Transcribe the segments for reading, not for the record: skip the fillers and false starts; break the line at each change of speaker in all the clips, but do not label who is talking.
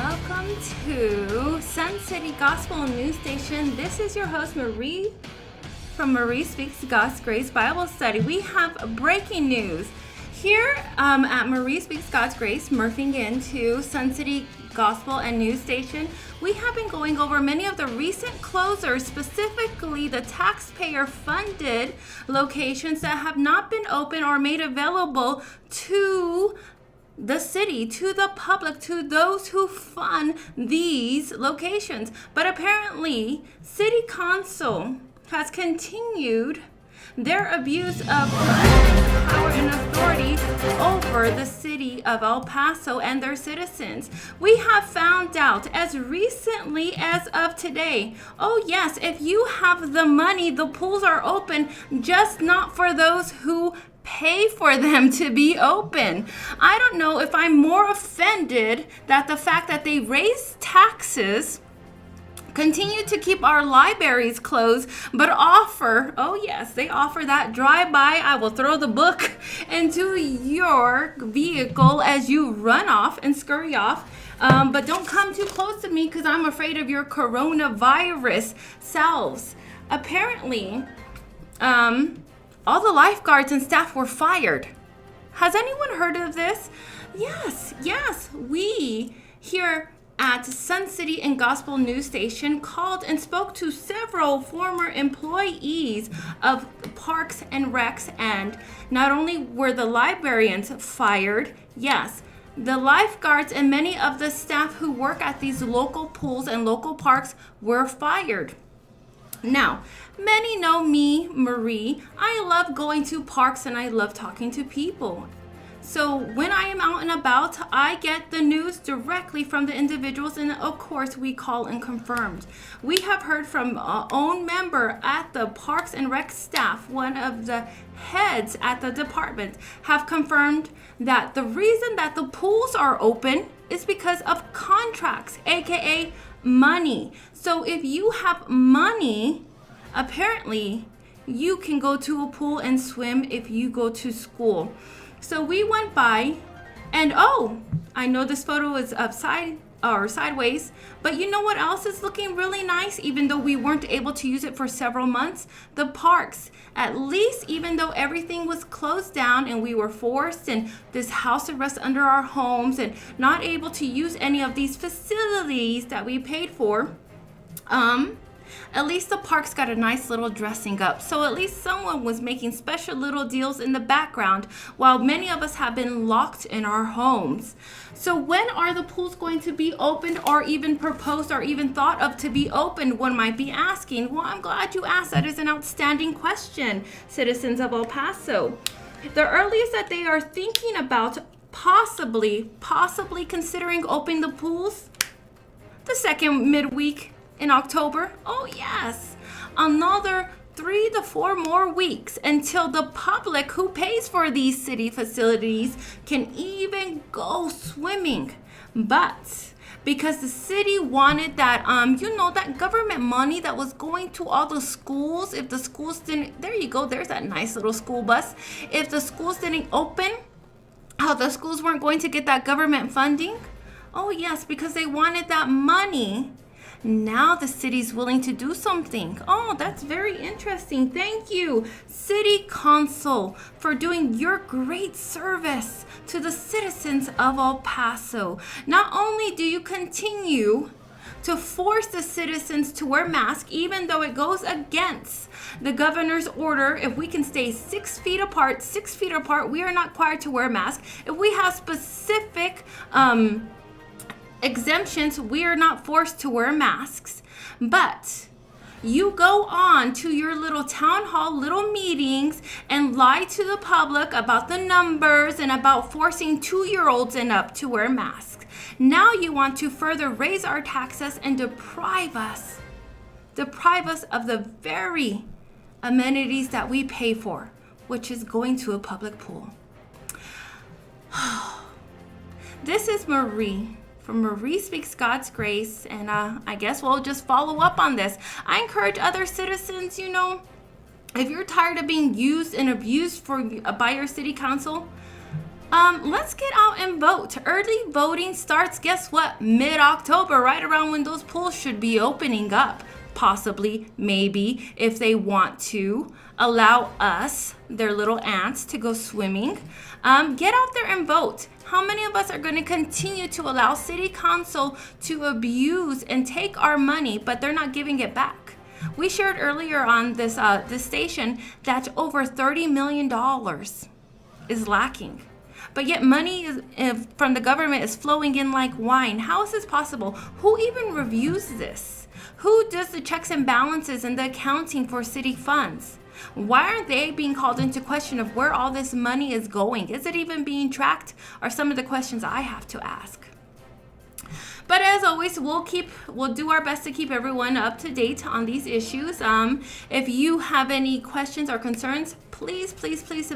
welcome to Sun City Gospel News Station. This is your host, Marie, from Marie Speaks God's Grace Bible Study. We have breaking news here at Marie Speaks God's Grace, morphing into Sun City Gospel and News Station. We have been going over many of the recent closures, specifically the taxpayer-funded locations that have not been open or made available to the city, to the public, to those who fund these locations. But apparently, City Council has continued their abuse of power and authority over the city of El Paso and their citizens. We have found out as recently as of today, oh yes, if you have the money, the pools are open, just not for those who pay for them to be open. I don't know if I'm more offended that the fact that they raise taxes, continue to keep our libraries closed, but offer, oh yes, they offer that drive-by, I will throw the book into your vehicle as you run off and scurry off. But don't come too close to me because I'm afraid of your coronavirus selves. Apparently, all the lifeguards and staff were fired. Has anyone heard of this? Yes, we here at Sun City and Gospel News Station called and spoke to several former employees of Parks and Recs, and not only were the librarians fired, yes, the lifeguards and many of the staff who work at these local pools and local parks were fired. Now, many know me, Marie. I love going to parks and I love talking to people. So when I am out and about, I get the news directly from the individuals, and of course we call and confirmed. We have heard from our own member at the Parks and Rec staff, one of the heads at the department, have confirmed that the reason that the pools are open is because of contracts, aka money. So if you have money, apparently you can go to a pool and swim if you go to school. So we went by, and oh, I know this photo is upside or sideways, but you know what else is looking really nice, even though we weren't able to use it for several months? The parks. At least, even though everything was closed down and we were forced in this house arrest under our homes and not able to use any of these facilities that we paid for, at least the parks got a nice little dressing up. So at least someone was making special little deals in the background while many of us have been locked in our homes. So when are the pools going to be opened, or even proposed, or even thought of to be opened, one might be asking. Well, I'm glad you asked. That is an outstanding question, citizens of El Paso. The earliest that they are thinking about possibly considering opening the pools, the second midweek in October. Oh yes, another 3 to 4 more weeks until the public who pays for these city facilities can even go swimming. But because the city wanted that, that government money that was going to all the schools, if the schools didn't, there you go, there's that nice little school bus. If the schools didn't open, how the schools weren't going to get that government funding? Oh yes, because they wanted that money. Now the city's willing to do something. Oh, that's very interesting. Thank you, City Council, for doing your great service to the citizens of El Paso. Not only do you continue to force the citizens to wear masks, even though it goes against the governor's order. If we can stay 6 feet apart, we are not required to wear masks. If we have specific exemptions, we are not forced to wear masks. But you go on to your little town hall, little meetings, and lie to the public about the numbers and about forcing 2-year-olds and up to wear masks. Now you want to further raise our taxes and deprive us of the very amenities that we pay for, which is going to a public pool. This is Marie from Marie Speaks God's Grace, and I guess we'll just follow up on this. I encourage other citizens, if you're tired of being used and abused by your city council, Let's get out and vote. Early voting starts, guess what? Mid-October, right around when those pools should be opening up. Possibly, maybe, if they want to allow us, their little ants, to go swimming. Get out there and vote. How many of us are going to continue to allow City Council to abuse and take our money, but they're not giving it back? We shared earlier on this station that over $30 million is lacking. But yet money from the government is flowing in like wine. How is this possible? Who even reviews this? Who does the checks and balances and the accounting for city funds? Why aren't they being called into question of where all this money is going? Is it even being tracked? Are some of the questions I have to ask. But as always, we'll do our best to keep everyone up to date on these issues. If you have any questions or concerns, please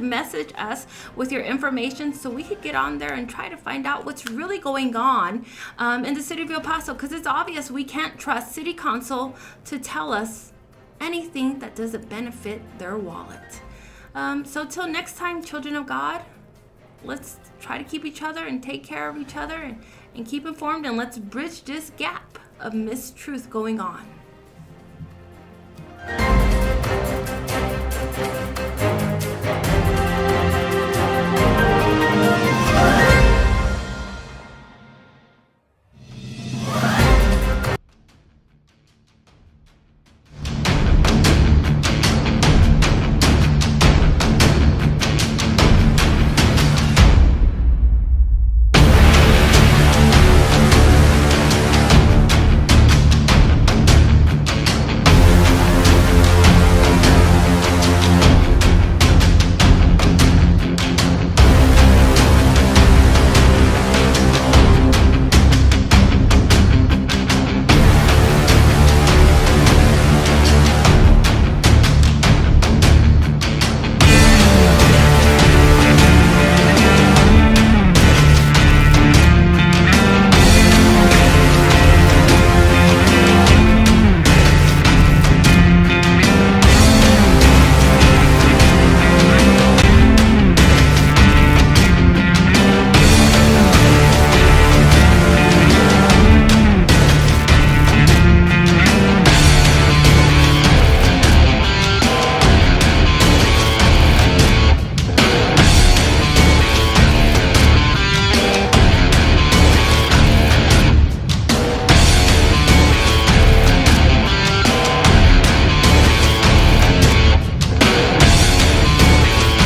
message us with your information so we could get on there and try to find out what's really going on in the city of El Paso, because it's obvious we can't trust City Council to tell us anything that doesn't benefit their wallet. So till next time, children of God, let's try to keep each other and take care of each other and keep informed, and let's bridge this gap of mistruth going on.